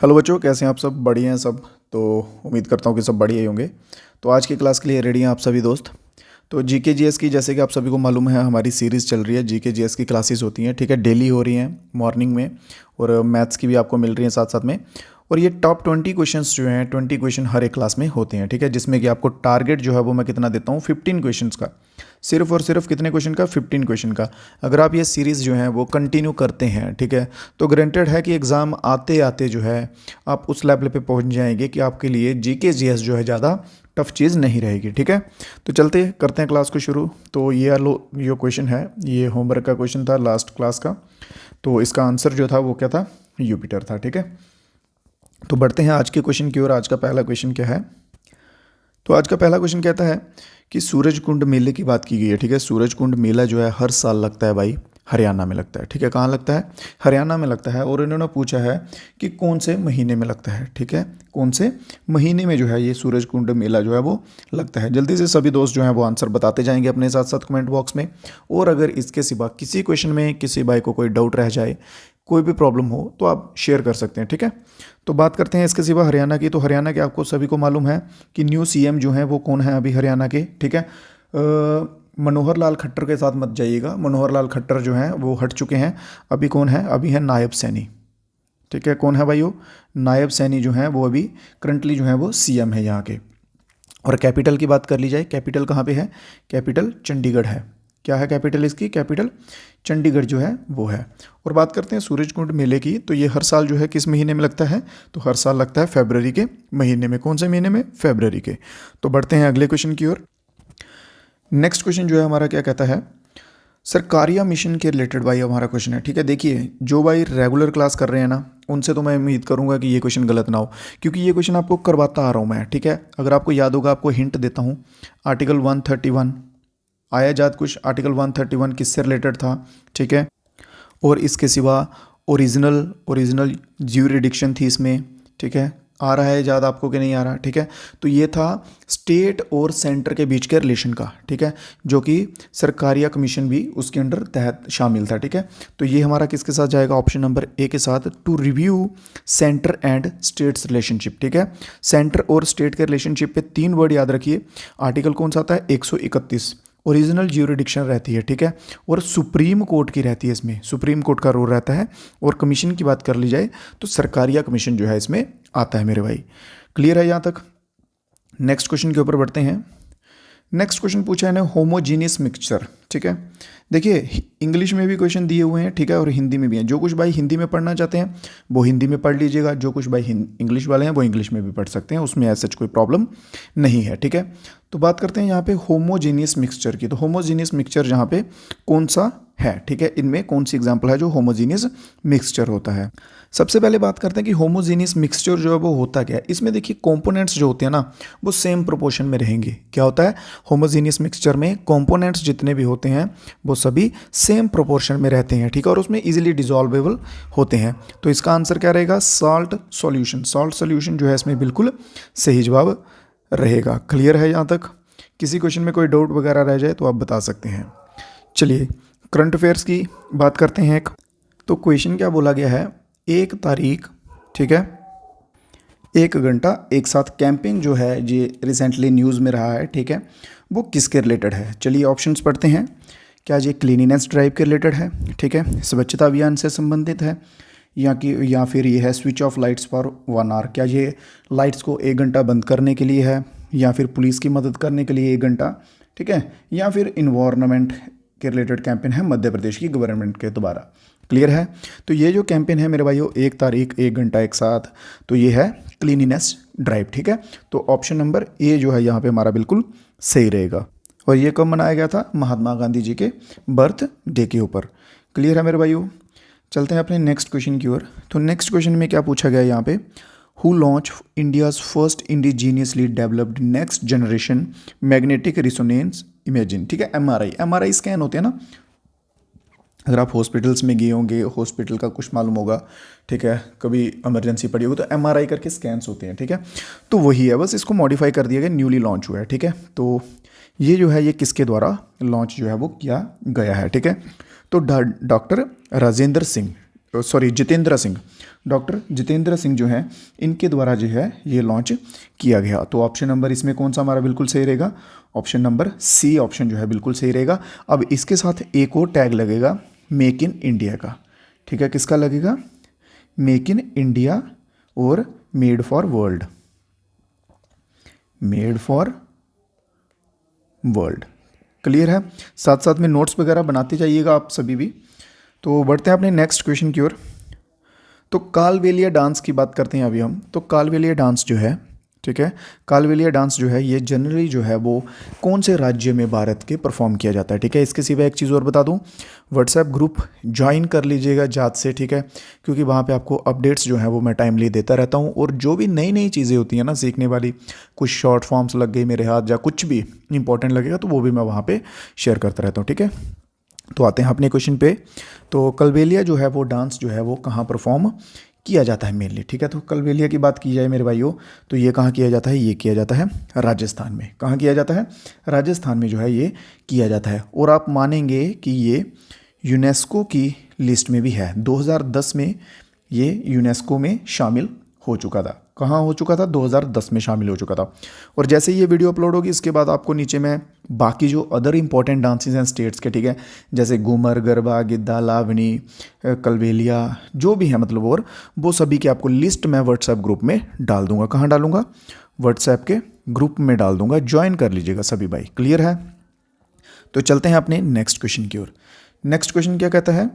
Hello बच्चों, कैसे हैं आप सब? बढ़िया हैं सब। तो उम्मीद करता हूँ कि सब बढ़िया ही होंगे। तो आज की क्लास के लिए रेडी हैं आप सभी दोस्त? तो जीके जीएस की, जैसे कि आप सभी को मालूम है, हमारी सीरीज़ चल रही है। जीके जीएस की क्लासेस होती हैं, ठीक है, डेली हो रही हैं मॉर्निंग में। और मैथ्स की भी आपको मिल रही हैं साथ साथ में। और ये टॉप 20 क्वेश्चंस जो हैं, 20 क्वेश्चन हर एक क्लास में होते हैं, ठीक है, जिसमें कि आपको टारगेट जो है वो मैं कितना देता हूँ, 15 क्वेश्चंस का। सिर्फ और सिर्फ कितने क्वेश्चन का? 15 क्वेश्चन का। अगर आप ये सीरीज़ जो है वो कंटिन्यू करते हैं, ठीक है, तो ग्रांटेड है कि एग्ज़ाम आते आते जो है आप उस लेवल पे पहुंच जाएंगे कि आपके लिए जीके जीएस जो है ज़्यादा टफ चीज़ नहीं रहेगी, ठीक है। तो चलते करते हैं क्लास को शुरू। तो ये लो, ये क्वेश्चन है, ये होमवर्क का क्वेश्चन था लास्ट क्लास का। तो इसका आंसर जो था वो क्या था? यूपिटर था, ठीक है। तो बढ़ते हैं आज के क्वेश्चन की ओर। आज का पहला क्वेश्चन क्या है? तो आज का पहला क्वेश्चन कहता है कि सूरज कुंड मेले की बात की गई है, ठीक है। सूरज कुंड मेला जो है हर साल लगता है भाई, हरियाणा में लगता है, ठीक है। कहाँ लगता है? हरियाणा में लगता है। और इन्होंने पूछा है कि कौन से महीने में लगता है, ठीक है, कौन से महीने में जो है ये सूरज कुंड मेला जो है वो लगता है। जल्दी से सभी दोस्त जो है वो आंसर बताते जाएंगे अपने साथ साथ कमेंट बॉक्स में। और अगर इसके सिवा किसी क्वेश्चन में किसी भाई को कोई डाउट रह जाए, कोई भी प्रॉब्लम हो, तो आप शेयर कर सकते हैं, ठीक है। तो बात करते हैं इसके सिवा हरियाणा की। तो हरियाणा के आपको सभी को मालूम है कि न्यू सीएम जो हैं वो कौन है अभी हरियाणा के, ठीक है। मनोहर लाल खट्टर के साथ मत जाइएगा। मनोहर लाल खट्टर जो हैं वो हट चुके हैं। अभी कौन है? अभी है नायब सैनी, ठीक है। कौन है भाई वो? नायब सैनी जो हैं वो अभी करंटली जो है वो सीएम है यहाँ के। और कैपिटल की बात कर ली जाए, कैपिटल कहाँ पे है? कैपिटल चंडीगढ़ है। क्या है कैपिटल इसकी? कैपिटल चंडीगढ़ जो है वो है। और बात करते हैं सूरज कुंड मेले की। तो ये हर साल जो है किस महीने में लगता है? तो हर साल लगता है फरवरी के महीने में। कौन से महीने में? फरवरी के। तो बढ़ते हैं अगले क्वेश्चन की ओर। नेक्स्ट क्वेश्चन जो है हमारा क्या कहता है? सरकारिया मिशन के रिलेटेड भाई हमारा क्वेश्चन है, ठीक है। देखिए, जो भाई रेगुलर क्लास कर रहे हैं ना, उनसे तो मैं उम्मीद करूंगा कि ये क्वेश्चन गलत ना हो, क्योंकि ये क्वेश्चन आपको करवाता आ रहा हूँ मैं, ठीक है। अगर आपको याद होगा, आपको हिंट देता हूँ। आर्टिकल 131 आया याद कुछ? आर्टिकल 131 किससे रिलेटेड था, ठीक है। और इसके सिवा ओरिजिनल ओरिजिनल ज्यूरिडिक्शन थी इसमें, ठीक है। आ रहा है याद आपको कि नहीं आ रहा? ठीक है। तो ये था स्टेट और सेंटर के बीच के रिलेशन का, ठीक है, जो कि सरकारिया कमीशन भी उसके अंडर तहत शामिल था, ठीक है। तो ये हमारा किसके साथ जाएगा? ऑप्शन नंबर ए के साथ, to review centre and states relationship, ठीक है। सेंटर और स्टेट के रिलेशनशिप पे 3 वर्ड याद रखिए। आर्टिकल कौन सा आता है? 131। ओरिजिनल ज्यूरिडिक्शन रहती है, ठीक है। और सुप्रीम कोर्ट की रहती है, इसमें सुप्रीम कोर्ट का रोल रहता है। और कमीशन की बात कर ली जाए तो सरकारिया कमीशन जो है इसमें आता है मेरे भाई। क्लियर है यहाँ तक? नेक्स्ट क्वेश्चन के ऊपर बढ़ते हैं। नेक्स्ट क्वेश्चन पूछा है ना, होमोजीनियस मिक्सचर, ठीक है। देखिए, इंग्लिश में भी क्वेश्चन दिए हुए हैं, ठीक है, और हिंदी में भी हैं। जो कुछ भाई हिंदी में पढ़ना चाहते हैं वो हिंदी में पढ़ लीजिएगा। जो कुछ भाई इंग्लिश वाले हैं वो इंग्लिश में भी पढ़ सकते हैं, उसमें ऐसा कोई प्रॉब्लम नहीं है, ठीक है। तो बात करते हैं यहाँ पे होमोजीनियस मिक्सचर की। तो होमोजीनियस मिक्सचर यहाँ पे कौन सा है, ठीक है, इनमें कौन सी एग्जाम्पल है जो होमोजीनियस मिक्सचर होता है? सबसे पहले बात करते हैं कि होमोजीनियस मिक्सचर जो है वो होता क्या है। इसमें देखिए, कंपोनेंट्स जो होते हैं ना वो सेम प्रोपोर्शन में रहेंगे। क्या होता है? होमोजीनियस मिक्सचर में कंपोनेंट्स जितने भी होते हैं वो सभी सेम प्रोपोर्शन में रहते हैं, ठीक है, और उसमें इजीली डिजॉल्वेबल होते हैं। तो इसका आंसर क्या रहेगा? Salt solution. सॉल्ट सॉल्यूशन जो है इसमें बिल्कुल सही जवाब रहेगा। क्लियर है यहाँ तक? किसी क्वेश्चन में कोई डाउट वगैरह रह जाए तो आप बता सकते हैं। चलिए, करंट अफेयर्स की बात करते हैं। तो क्वेश्चन क्या बोला गया है? 1 तारीख, ठीक है, 1 घंटा एक साथ कैंपेन जो है ये रिसेंटली न्यूज़ में रहा है, ठीक है, वो किसके रिलेटेड है? चलिए ऑप्शंस पढ़ते हैं। क्या ये क्लीनिनेस ड्राइव के रिलेटेड है, ठीक है, स्वच्छता अभियान से संबंधित है, या फिर ये है switch off lights for 1 hour? क्या ये लाइट्स को 1 घंटा बंद करने के लिए है, या फिर पुलिस की मदद करने के लिए 1 घंटा, ठीक है, या फिर इन्वायरमेंट के रिलेटेड कैंपेन है मध्य प्रदेश की गवर्नमेंट के द्वारा? क्लियर है? तो ये जो कैंपेन है मेरे भाइयों, 1 तारीख 1 घंटा एक साथ, तो ये है क्लीनिनेस ड्राइव, ठीक है। तो ऑप्शन नंबर ए जो है यहाँ पे हमारा बिल्कुल सही रहेगा। और ये कब मनाया गया था? महात्मा गांधी जी के बर्थ डे के ऊपर। क्लियर है मेरे भाइयों? चलते हैं अपने नेक्स्ट क्वेश्चन की ओर। तो नेक्स्ट क्वेश्चन में क्या पूछा गया यहाँ पे? Who launch India's first indigenously developed next generation magnetic resonance imaging, ठीक है, एमआरआई स्कैन होते हैं ना। अगर आप हॉस्पिटल्स में गए होंगे, हॉस्पिटल का कुछ मालूम होगा, ठीक है, कभी इमरजेंसी पड़ी होगी तो एमआरआई करके स्कैन्स होते हैं, ठीक है। तो वही है, बस इसको मॉडिफाई कर दिया गया, न्यूली लॉन्च हुआ है, ठीक है। तो ये जो है ये किसके द्वारा लॉन्च जो है वो किया गया है, ठीक है। तो doctor Rajendra Singh, sorry Jitendra Singh, doctor Jitendra Singh जो हैं इनके द्वारा जो है ये लॉन्च किया गया। तो ऑप्शन नंबर इसमें कौन सा हमारा बिल्कुल सही रहेगा, ऑप्शन नंबर सी ऑप्शन जो है बिल्कुल सही रहेगा। अब इसके साथ एक और टैग लगेगा मेक इन इंडिया का, ठीक है, किसका लगेगा, मेक इन इंडिया और made for world, made for world. Clear है, साथ साथ में नोट्स वगैरह बनाते जाइएगा आप सभी भी। तो बढ़ते हैं अपने नेक्स्ट क्वेश्चन की ओर। तो कालबेलिया डांस की बात करते हैं अभी हम। तो कालबेलिया डांस जो है, ठीक है, कालबेलिया डांस जो है ये जनरली जो है वो कौन से राज्य में भारत के परफॉर्म किया जाता है, ठीक है। इसके सिवा एक चीज़ और बता दूं, व्हाट्सएप ग्रुप ज्वाइन कर लीजिएगा जात से, ठीक है, क्योंकि वहाँ पे आपको अपडेट्स जो है वो मैं टाइमली देता रहता हूँ। और जो भी नई नई चीज़ें होती हैं ना सीखने वाली, कुछ शॉर्ट फॉर्म्स लग गई मेरे हाथ या कुछ भी इंपॉर्टेंट लगेगा तो वो भी मैं वहाँ पर शेयर करता रहता हूँ, ठीक है। तो आते हैं अपने क्वेश्चन पे। तो कालबेलिया जो है वो डांस जो है वो कहाँ परफॉर्म किया जाता है मेनली, ठीक है। तो कालबेलिया की बात की जाए मेरे भाइयों तो ये कहाँ किया जाता है, ये किया जाता है राजस्थान में। कहाँ किया जाता है, राजस्थान में जो है ये किया जाता है। और आप मानेंगे कि ये यूनेस्को की लिस्ट में भी है, 2010 में ये यूनेस्को में शामिल हो चुका था। कहाँ हो चुका था, 2010 में शामिल हो चुका था। और जैसे ये वीडियो अपलोड होगी इसके बाद आपको नीचे में बाकी जो अदर इंपॉर्टेंट डांसेस हैं स्टेट्स के, ठीक है, जैसे घूमर, गरबा, गिद्दा, लावनी, कालबेलिया जो भी है मतलब, और वो सभी की आपको लिस्ट मैं व्हाट्सएप ग्रुप में डाल दूंगा। कहाँ डालूंगा, व्हाट्सएप के ग्रुप में डाल दूंगा, ज्वाइन कर लीजिएगा सभी भाई। क्लियर है, तो चलते हैं अपने नेक्स्ट क्वेश्चन की ओर। नेक्स्ट क्वेश्चन क्या कहता है,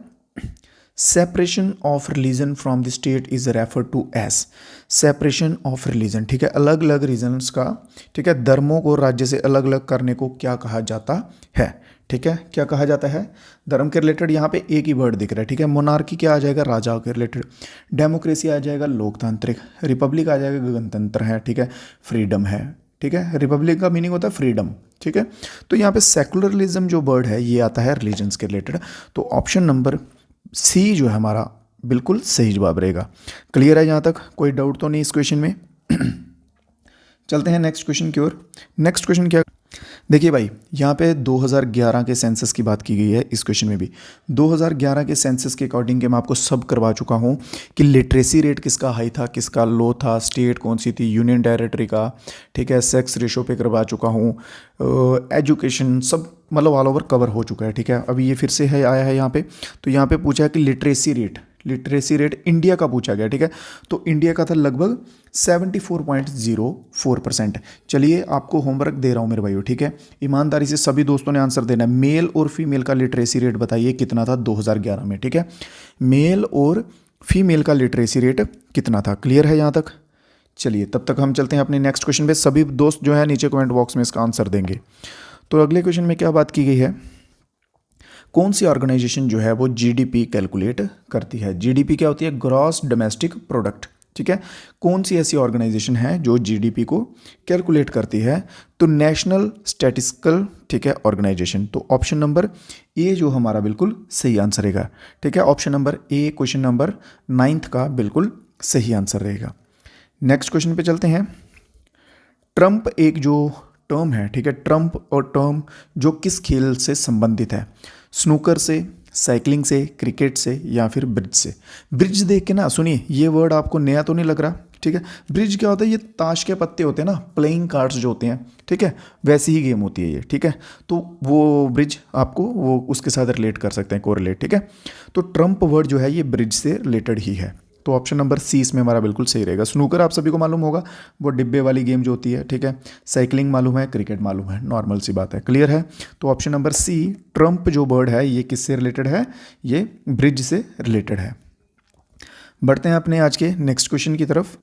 separation of religion from the state is refer to as, separation of religion, ठीक है, अलग अलग रीजन्स का, ठीक है, धर्मों को राज्य से अलग अलग करने को क्या कहा जाता है, ठीक है, क्या कहा जाता है। धर्म के रिलेटेड यहाँ पे एक ही वर्ड दिख रहा है, ठीक है। मोनार्की क्या आ जाएगा, राजाओं के रिलेटेड। डेमोक्रेसी आ जाएगा लोकतांत्रिक। रिपब्लिक आ जाएगा गणतंत्र है, ठीक है। फ्रीडम है, ठीक है, रिपब्लिक का मीनिंग होता है फ्रीडम, ठीक है। तो यहाँ पे सेकुलरिज्म जो वर्ड है ये आता है रिलीजन्स के रिलेटेड। तो ऑप्शन नंबर सी जो है हमारा बिल्कुल सही जवाब रहेगा। क्लियर है, यहाँ तक कोई डाउट तो नहीं इस क्वेश्चन में। चलते हैं नेक्स्ट क्वेश्चन की ओर। नेक्स्ट क्वेश्चन क्या, देखिए भाई यहाँ पे 2011 के सेंसस की बात की गई है इस क्वेश्चन में भी। 2011 के सेंसस के अकॉर्डिंग के मैं आपको सब करवा चुका हूँ कि लिटरेसी रेट किसका हाई था, किसका लो था, स्टेट कौन सी थी, यूनियन टेरिटरी का, ठीक है, सेक्स रेशो पे करवा चुका हूँ, एजुकेशन सब मतलब ऑल ओवर कवर हो चुका है, ठीक है। अभी ये फिर से है आया है यहाँ पे। तो यहाँ पे पूछा है कि लिटरेसी रेट इंडिया का पूछा गया, ठीक है। तो इंडिया का था लगभग 74.04%। चलिए आपको होमवर्क दे रहा हूँ मेरे भाइयों, ठीक है, ईमानदारी से सभी दोस्तों ने आंसर देना है। मेल और फीमेल का लिटरेसी रेट बताइए कितना था 2011 में, ठीक है, मेल और फीमेल का लिटरेसी रेट कितना था। क्लियर है यहाँ तक, चलिए तब तक हम चलते हैं अपने नेक्स्ट क्वेश्चन पे। सभी दोस्त जो है नीचे कमेंट बॉक्स में इसका आंसर देंगे। तो अगले क्वेश्चन में क्या बात की गई है, कौन सी ऑर्गेनाइजेशन जो है वो जीडीपी कैलकुलेट करती है। जीडीपी क्या होती है, ग्रॉस डोमेस्टिक प्रोडक्ट, ठीक है। कौन सी ऐसी ऑर्गेनाइजेशन है जो जीडीपी को कैलकुलेट करती है, तो नेशनल स्टैटिस्टिकल, ठीक है, ऑर्गेनाइजेशन। तो ऑप्शन नंबर ए जो हमारा बिल्कुल सही आंसर रहेगा, ठीक है। Option number A question number 9 का बिल्कुल सही आंसर रहेगा। नेक्स्ट क्वेश्चन पे चलते हैं। ट्रम्प एक जो टर्म है, ठीक है, ट्रम्प और टर्म जो किस खेल से संबंधित है, स्नूकर से, साइकिलिंग से, क्रिकेट से या फिर ब्रिज से। ब्रिज देख के ना सुनिए, ये वर्ड आपको नया तो नहीं लग रहा, ठीक है। ब्रिज क्या होता है, ये ताश के पत्ते होते हैं ना, प्लेइंग कार्ड्स जो होते हैं, ठीक है, वैसी ही गेम होती है ये, ठीक है। तो वो ब्रिज आपको वो उसके साथ रिलेट कर सकते हैं, कोरिलेट, ठीक है। तो ट्रम्प वर्ड जो है ये ब्रिज से रिलेटेड ही है। तो ऑप्शन नंबर सी इसमें हमारा बिल्कुल सही रहेगा। स्नूकर आप सभी को मालूम होगा, वो डिब्बे वाली गेम जो होती है, ठीक है। साइकिलिंग मालूम है, क्रिकेट मालूम है, नॉर्मल सी बात है। क्लियर है, तो ऑप्शन नंबर सी ट्रम्प जो वर्ड है ये किससे रिलेटेड है, ये ब्रिज से रिलेटेड है। बढ़ते हैं अपने आज के नेक्स्ट क्वेश्चन की तरफ।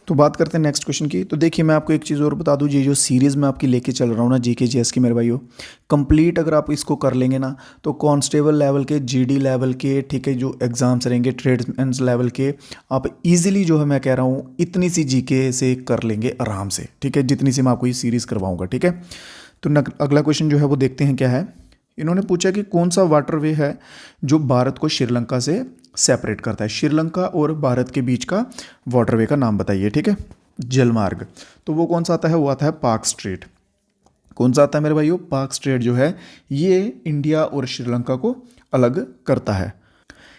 तो बात करते हैं नेक्स्ट क्वेश्चन की। तो देखिए मैं आपको एक चीज़ और बता दूं, ये जो सीरीज़ मैं आपकी लेके चल रहा हूँ ना जीके जीएस की मेरे भाइयों, कंप्लीट अगर आप इसको कर लेंगे ना तो कांस्टेबल लेवल के, जीडी लेवल के, ठीक है, जो एग्जाम्स रहेंगे ट्रेड्समैन लेवल के, आप इजीली जो है मैं कह रहा हूँ इतनी सी जीके से कर लेंगे आराम से, ठीक है, जितनी सी मैं आपको ये सीरीज़ करवाऊँगा, ठीक है। तो अगला क्वेश्चन जो है वो देखते हैं क्या है। इन्होंने पूछा कि कौन सा वाटरवे है जो भारत को श्रीलंका से सेपरेट करता है। श्रीलंका और भारत के बीच का वाटरवे का नाम बताइए, ठीक है, जलमार्ग। तो वो कौन सा आता है, वो आता है पार्क स्ट्रेट। कौन सा आता है मेरे भाइयों, पार्क स्ट्रेट जो है ये इंडिया और श्रीलंका को अलग करता है।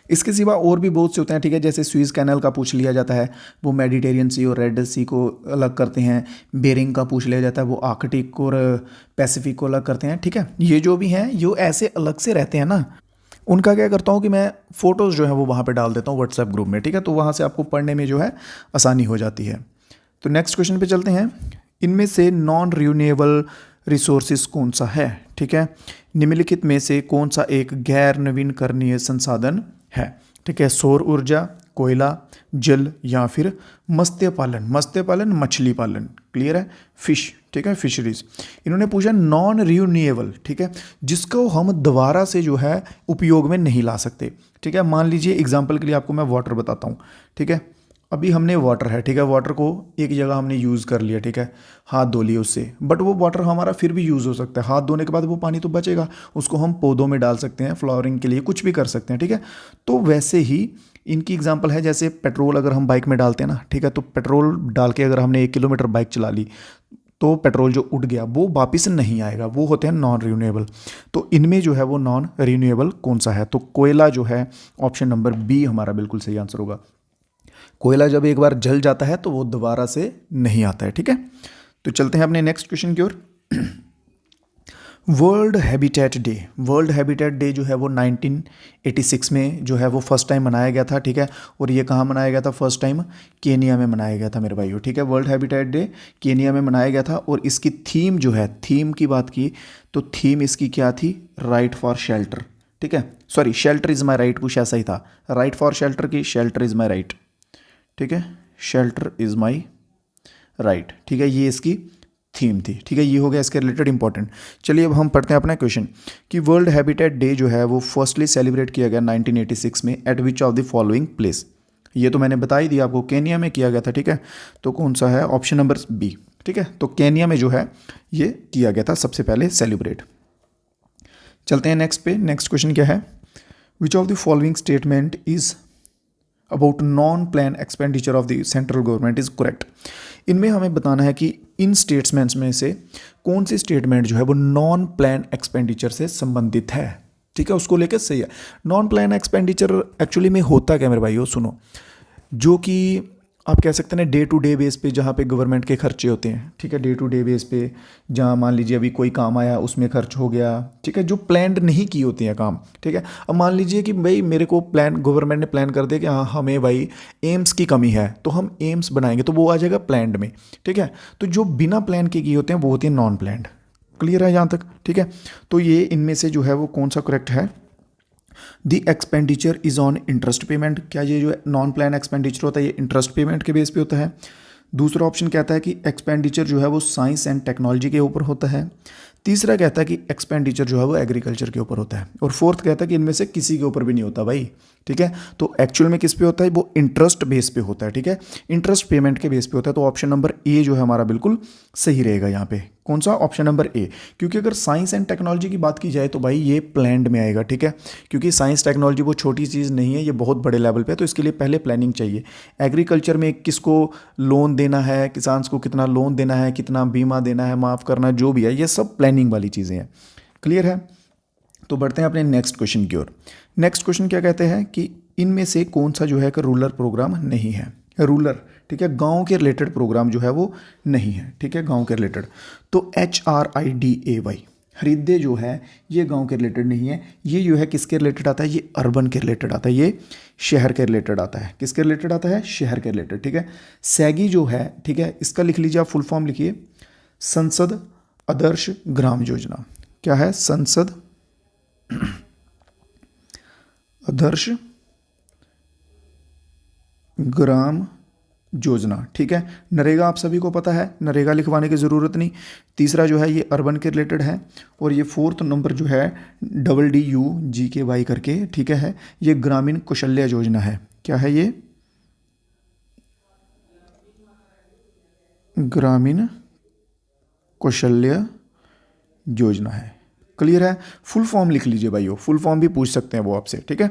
इसके सिवा और भी बहुत से होते हैं, ठीक है, जैसे स्विस कैनल का पूछ लिया जाता है, वो मेडिटेरियन सी और रेड सी को अलग करते हैं। बेरिंग का पूछ लिया जाता है, वो आर्कटिक और पैसिफिक को अलग करते हैं, ठीक है। ये जो भी हैं ये ऐसे अलग से रहते हैं ना, उनका क्या करता हूँ कि मैं फ़ोटोज़ जो है वो वहाँ पे डाल देता हूँ व्हाट्सएप ग्रुप में, ठीक है, तो वहाँ से आपको पढ़ने में जो है आसानी हो जाती है। तो नेक्स्ट क्वेश्चन पे चलते हैं। इनमें से नॉन रिन्यूएबल रिसोर्सेज कौन सा है, ठीक है, निम्नलिखित में से कौन सा एक गैर नवीनकरणीय संसाधन है, ठीक है, सौर ऊर्जा, कोयला, जल या फिर मत्स्य पालन। मत्स्य पालन मछली पालन, क्लियर है, फिश, ठीक है, फिशरीज। इन्होंने पूछा नॉन रिन्यूएबल, ठीक है, जिसको हम दोबारा से जो है उपयोग में नहीं ला सकते, ठीक है। मान लीजिए एग्जांपल के लिए आपको मैं वाटर बताता हूँ, ठीक है। अभी हमने वाटर है, ठीक है, वाटर को एक जगह हमने यूज़ कर लिया, ठीक है, हाथ धो लिए उससे, बट वो वाटर हमारा फिर भी यूज़ हो सकता है। हाथ धोने के बाद वो पानी तो बचेगा, उसको हम पौधों में डाल सकते हैं, फ्लावरिंग के लिए कुछ भी कर सकते हैं, ठीक है। तो वैसे ही इनकी एग्जांपल है, जैसे पेट्रोल अगर हम बाइक में डालते हैं ना, ठीक है, तो पेट्रोल डाल के अगर हमने 1 किलोमीटर बाइक चला ली तो पेट्रोल जो उड़ गया वो वापस नहीं आएगा, वो होते हैं नॉन रिन्यूएबल। तो इनमें जो है वो नॉन रिन्यूएबल कौन सा है, तो कोयला जो है ऑप्शन नंबर बी हमारा बिल्कुल सही आंसर होगा। कोयला जब एक बार जल जाता है तो वो दोबारा से नहीं आता है, ठीक है। तो चलते हैं अपने नेक्स्ट क्वेश्चन की ओर। World habitat day, world habitat day जो है वो 1986 में जो है वो फर्स्ट टाइम मनाया गया था, ठीक है। और ये कहाँ मनाया गया था फर्स्ट टाइम, केनिया में मनाया गया था मेरे भाइयों, ठीक है। वर्ल्ड हैबिटेट डे केनिया में मनाया गया था और इसकी थीम जो है, थीम की बात की तो थीम इसकी क्या थी, राइट फॉर शेल्टर, ठीक है, sorry shelter is my right, कुछ ऐसा ही था, राइट फॉर शेल्टर की शेल्टर इज़ माई राइट, ठीक है, शेल्टर इज़ माई राइट, ठीक है, ये इसकी थीम थी, ठीक है। ये हो गया इसके रिलेटेड इंपॉर्टेंट। चलिए अब हम पढ़ते हैं अपना क्वेश्चन कि वर्ल्ड हैबिटेट डे जो है वो फर्स्टली सेलिब्रेट किया गया 1986 में eight which of the following place. ये तो मैंने बता ही दिया आपको, केनिया में किया गया था, ठीक है। तो कौन सा है, ऑप्शन नंबर बी, ठीक है। तो केनिया में जो है ये किया गया था सबसे पहले सेलिब्रेट। चलते हैं नेक्स्ट पे। नेक्स्ट क्वेश्चन क्या है, which of the following statement is about non plan expenditure of the central government is correct. इनमें हमें बताना है कि इन स्टेटमेंट्स में से कौन सी स्टेटमेंट जो है वो नॉन प्लान एक्सपेंडिचर से संबंधित है, ठीक है, उसको लेकर सही है। नॉन प्लान एक्सपेंडिचर एक्चुअली में होता क्या मेरे भाइयों, सुनो, जो कि आप कह सकते हैं डे टू डे बेस पे जहाँ पे गवर्नमेंट के खर्चे होते हैं, ठीक है, डे टू डे बेस पे जहाँ मान लीजिए अभी कोई काम आया उसमें खर्च हो गया, ठीक है, जो प्लान्ड नहीं की होती हैं काम, ठीक है। अब मान लीजिए कि भाई मेरे को प्लान, गवर्नमेंट ने प्लान कर दिया कि हाँ हमें भाई एम्स की कमी है तो हम एम्स बनाएंगे, तो वो आ जाएगा प्लान्ड में, ठीक है। तो जो बिना प्लान के किए होते हैं वो होती है नॉन प्लान्ड, क्लियर है यहाँ तक, ठीक है। तो ये इनमें से जो है वो कौन सा करेक्ट है, the expenditure is on interest payment. क्या ये जो नॉन प्लान एक्सपेंडिचर होता है ये इंटरेस्ट पेमेंट के बेस पे होता है। दूसरा ऑप्शन कहता है कि एक्सपेंडिचर जो है वो साइंस एंड टेक्नोलॉजी के ऊपर होता है। तीसरा कहता है कि एक्सपेंडिचर जो है वो एग्रीकल्चर के ऊपर होता है। और फोर्थ कहता है कि इनमें से किसी के ऊपर भी नहीं होता भाई, ठीक है। तो एक्चुअल में किस पे होता है, वो इंटरेस्ट बेस पे होता है, ठीक है, इंटरेस्ट पेमेंट के बेस पे होता है। तो ऑप्शन नंबर ए जो है हमारा बिल्कुल सही रहेगा यहाँ पे। कौन सा, ऑप्शन नंबर ए, क्योंकि अगर साइंस एंड टेक्नोलॉजी की बात की जाए तो भाई ये प्लान्ड में आएगा, ठीक है, क्योंकि साइंस टेक्नोलॉजी वो छोटी चीज़ नहीं है, ये बहुत बड़े लेवल पे है, तो इसके लिए पहले प्लानिंग चाहिए। एग्रीकल्चर में किसको लोन देना है, किसान को कितना लोन देना है, कितना बीमा देना है, माफ़ करना, जो भी है, ये सब प्लानिंग वाली चीज़ें हैं, क्लियर है। तो बढ़ते हैं अपने नेक्स्ट क्वेश्चन की ओर। नेक्स्ट क्वेश्चन क्या कहते हैं कि इनमें से कौन सा जो है कि रूरल प्रोग्राम नहीं है, रूरल, ठीक है, गांव के रिलेटेड प्रोग्राम जो है वो नहीं है, ठीक है, गांव के रिलेटेड। तो HRIDAY, हृदय जो है ये गांव के रिलेटेड नहीं है, ये जो है किसके रिलेटेड आता है, ये अर्बन के रिलेटेड आता है, ये शहर के रिलेटेड आता है। किसके रिलेटेड आता है, शहर के रिलेटेड, ठीक है। सैगी जो है, ठीक है, इसका लिख लीजिए आप, फुल फॉर्म लिखिए, संसद आदर्श ग्राम योजना। क्या है, संसद आदर्श ग्राम योजना, ठीक है। नरेगा आप सभी को पता है, नरेगा लिखवाने की ज़रूरत नहीं। तीसरा जो है ये अर्बन के रिलेटेड है, और ये फोर्थ नंबर जो है DDUGKY करके, ठीक है, ये ग्रामीण कौशल्य योजना है। क्या है ये, ग्रामीण कौशल्य योजना है, क्लियर है। फुल फॉर्म लिख लीजिए भाइयों, फुल फॉर्म भी पूछ सकते हैं वो आपसे, ठीक है।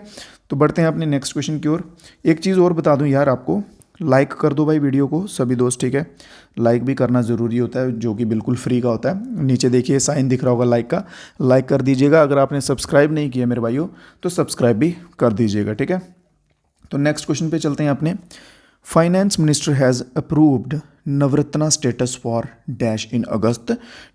तो बढ़ते हैं अपने नेक्स्ट क्वेश्चन की ओर। एक चीज़ और बता दूं यार आपको, लाइक कर दो भाई वीडियो को सभी दोस्त, ठीक है। लाइक भी करना ज़रूरी होता है, जो कि बिल्कुल फ्री का होता है। नीचे देखिए साइन दिख रहा होगा लाइक का, लाइक कर दीजिएगा। अगर आपने सब्सक्राइब नहीं किया मेरे भाइयों तो सब्सक्राइब भी कर दीजिएगा, ठीक है। तो नेक्स्ट क्वेश्चन पे चलते हैं अपने। Finance minister has approved Navratna status for dash in August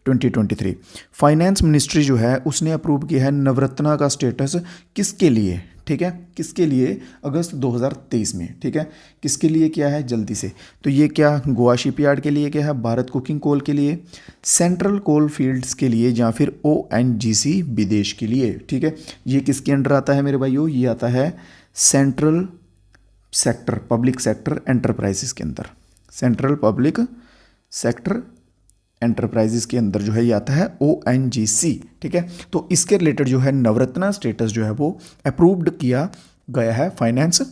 2023। Finance ministry जो है उसने अप्रूव किया है नवरत्ना का स्टेटस, किसके लिए, ठीक है, किसके लिए, अगस्त 2023 में, ठीक है। किसके लिए किया है जल्दी से, तो ये क्या गोवा शिपयार्ड के लिए क्या है, भारत कुकिंग कोल के लिए, सेंट्रल कोल फील्ड्स के लिए, या फिर ONGC विदेश के लिए, ठीक है। ये किसके अंडर आता है मेरे भाइयों, ये आता है central sector public sector enterprises के अंदर, सेंट्रल पब्लिक सेक्टर एंटरप्राइजेस के अंदर जो है ये आता है ONGC, ठीक है। तो इसके रिलेटेड जो है नवरत्ना स्टेटस जो है वो अप्रूव्ड किया गया है फाइनेंस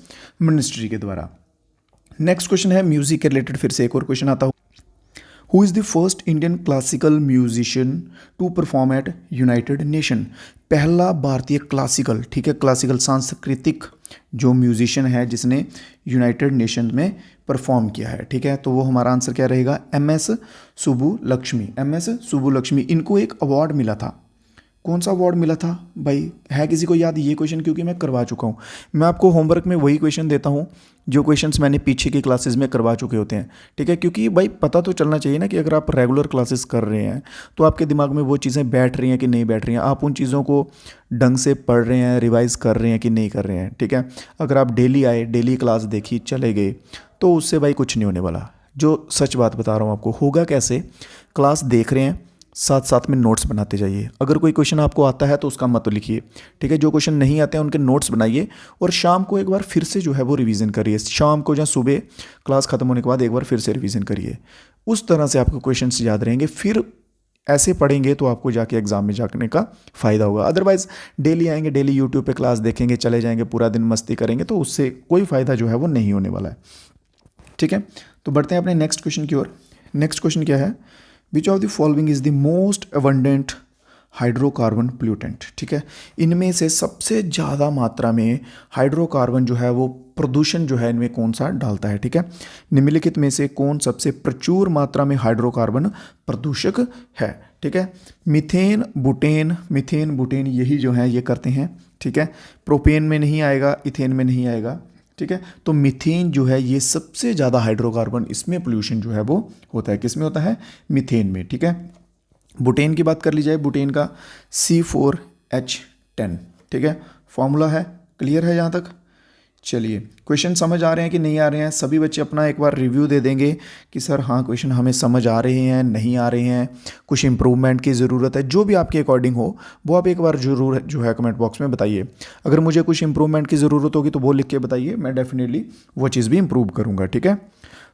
मिनिस्ट्री के द्वारा। नेक्स्ट क्वेश्चन है म्यूजिक के रिलेटेड, फिर से एक और क्वेश्चन आता हूँ। Who is the first Indian classical musician to perform at United Nation. पहला भारतीय क्लासिकल, ठीक है, क्लासिकल सांस्कृतिक जो म्यूजिशियन है जिसने यूनाइटेड नेशन में परफॉर्म किया है, ठीक है। तो वो हमारा आंसर क्या रहेगा, MS सुब्बुलक्ष्मी। MS सुब्बुलक्ष्मी, इनको एक अवार्ड मिला था। कौन सा अवार्ड मिला था भाई, है किसी को याद ये क्वेश्चन, क्योंकि मैं करवा चुका हूँ। मैं आपको होमवर्क में वही क्वेश्चन देता हूँ जो क्वेश्चंस मैंने पीछे की क्लासेस में करवा चुके होते हैं, ठीक है। क्योंकि भाई पता तो चलना चाहिए ना कि अगर आप रेगुलर क्लासेस कर रहे हैं तो आपके दिमाग में वो चीज़ें बैठ रही हैं कि नहीं बैठ रही हैं, आप उन चीज़ों को ढंग से पढ़ रहे हैं, रिवाइज़ कर रहे हैं कि नहीं कर रहे हैं, ठीक है। अगर आप डेली आए, डेली क्लास देखी, चले गए, तो उससे भाई कुछ नहीं होने वाला। जो सच बात बता रहा हूँ आपको, होगा कैसे, क्लास देख रहे हैं, साथ साथ में नोट्स बनाते जाइए। अगर कोई क्वेश्चन आपको आता है तो उसका मत लिखिए, ठीक है। जो क्वेश्चन नहीं आते हैं उनके नोट्स बनाइए और शाम को एक बार फिर से जो है वो रिवीजन करिए। शाम को या सुबह क्लास खत्म होने के बाद एक बार फिर से रिवीजन करिए। उस तरह से आपको क्वेश्चंस याद रहेंगे। फिर ऐसे पढ़ेंगे तो आपको जाके एग्जाम में जाने का फ़ायदा होगा। अदरवाइज़ डेली आएंगे, डेली यूट्यूब पे क्लास देखेंगे, चले जाएंगे, पूरा दिन मस्ती करेंगे, तो उससे कोई फ़ायदा जो है वो नहीं होने वाला है, ठीक है। तो बढ़ते हैं अपने नेक्स्ट क्वेश्चन की ओर। नेक्स्ट क्वेश्चन क्या है, which of the following is the most abundant hydrocarbon प्लूटेंट, ठीक है। इनमें से सबसे ज़्यादा मात्रा में हाइड्रोकार्बन जो है वो प्रदूषण जो है इनमें कौन सा डालता है, ठीक है। निम्नलिखित में से कौन सबसे प्रचुर मात्रा में हाइड्रोकार्बन प्रदूषक है, ठीक है। मीथेन बुटेन यही जो है ये करते हैं, ठीक है। प्रोपेन में नहीं आएगा, इथेन में नहीं आएगा, ठीक है। तो मीथेन जो है ये सबसे ज़्यादा हाइड्रोकार्बन, इसमें पोल्यूशन जो है वो होता है, किसमें होता है, मीथेन में, ठीक है। बुटेन की बात कर ली जाए, बुटेन का C4H10, ठीक है, फॉर्मूला है। क्लियर है यहाँ तक। चलिए, क्वेश्चन समझ आ रहे हैं कि नहीं आ रहे हैं, सभी बच्चे अपना एक बार रिव्यू दे देंगे कि सर हाँ क्वेश्चन हमें समझ आ रहे हैं, नहीं आ रहे हैं, कुछ इंप्रूवमेंट की ज़रूरत है। जो भी आपके अकॉर्डिंग हो वो आप एक बार ज़रूर जो है कमेंट बॉक्स में बताइए। अगर मुझे कुछ इंप्रूवमेंट की ज़रूरत होगी तो वो लिख के बताइए, मैं डेफिनेटली वो चीज़ भी इंप्रूव करूँगा, ठीक है।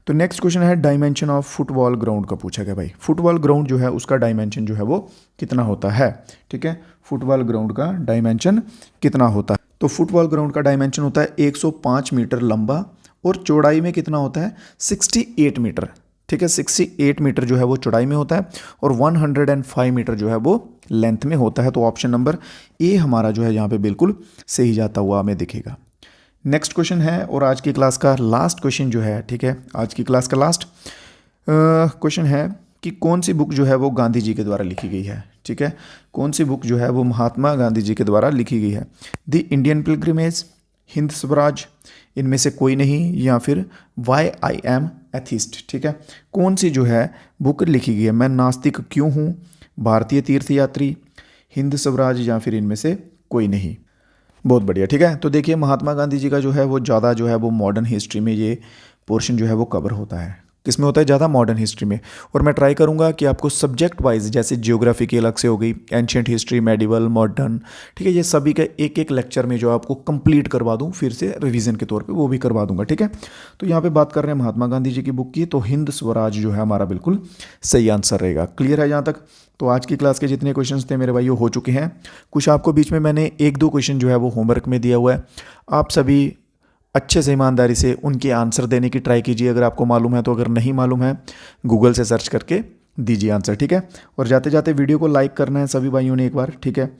तो नेक्स्ट क्वेश्चन है डायमेंशन ऑफ फुटबॉल ग्राउंड का पूछा गया भाई। फुटबॉल ग्राउंड जो है उसका डायमेंशन जो है वो कितना होता है, ठीक है। फुटबॉल ग्राउंड का डायमेंशन कितना होता है, तो फुटबॉल ग्राउंड का डायमेंशन होता है 105 मीटर लंबा और चौड़ाई में कितना होता है 68 मीटर, ठीक है। 68 मीटर जो है वो चौड़ाई में होता है और 105 मीटर जो है वो लेंथ में होता है। तो ऑप्शन नंबर ए हमारा जो है यहाँ पे बिल्कुल सही जाता हुआ हमें दिखेगा। नेक्स्ट क्वेश्चन है और आज की क्लास का लास्ट क्वेश्चन जो है, ठीक है, आज की क्लास का लास्ट क्वेश्चन है कि कौन सी बुक जो है वो गांधी जी के द्वारा लिखी गई है, ठीक है। कौन सी बुक जो है वो महात्मा गांधी जी के द्वारा लिखी गई है। The Indian pilgrimage, Hind Swaraj, इनमें से कोई नहीं, या फिर वाई आई एम एथिस्ट, ठीक है। कौन सी जो है बुक लिखी गई है, मैं नास्तिक क्यों हूँ, भारतीय तीर्थयात्री, हिंद स्वराज, या फिर इनमें से कोई नहीं। बहुत बढ़िया, ठीक है। तो देखिए महात्मा गांधी जी का जो है वो ज़्यादा जो है वो मॉडर्न हिस्ट्री में ये पोर्शन जो है वो कवर होता है। किस में होता है ज़्यादा, मॉडर्न हिस्ट्री में। और मैं ट्राई करूँगा कि आपको सब्जेक्ट वाइज, जैसे जियोग्राफी की अलग से हो गई, एंशियंट हिस्ट्री, मेडिवल, मॉडर्न, ठीक है, ये सभी का एक एक लेक्चर में जो आपको कंप्लीट करवा दूँ, फिर से रिवीजन के तौर पे वो भी करवा दूंगा, ठीक है। तो यहाँ पे बात कर रहे हैं महात्मा गांधी जी की बुक की, तो हिंद स्वराज जो है हमारा बिल्कुल सही आंसर रहेगा। क्लियर है यहाँ तक। तो आज की क्लास के जितने क्वेश्चंस थे मेरे भाइयों हो चुके हैं। कुछ आपको बीच में मैंने एक दो क्वेश्चन जो है वो होमवर्क में दिया हुआ है, आप सभी अच्छे से ईमानदारी से उनके आंसर देने की ट्राई कीजिए। अगर आपको मालूम है तो, अगर नहीं मालूम है गूगल से सर्च करके दीजिए आंसर, ठीक है। और जाते जाते वीडियो को लाइक करना है सभी भाइयों ने एक बार, ठीक है।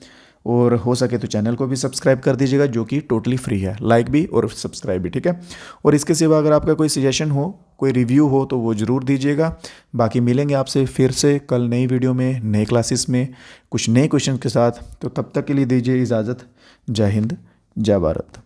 और हो सके तो चैनल को भी सब्सक्राइब कर दीजिएगा, जो कि टोटली फ्री है, लाइक भी और सब्सक्राइब भी, ठीक है। और इसके सिवा अगर आपका कोई सजेशन हो, कोई रिव्यू हो तो वो ज़रूर दीजिएगा। बाकी मिलेंगे आपसे फिर से कल नई वीडियो में, नए क्लासेस में, कुछ नए क्वेश्चन के साथ। तो तब तक के लिए दीजिए इजाज़त। जय हिंद, जय भारत।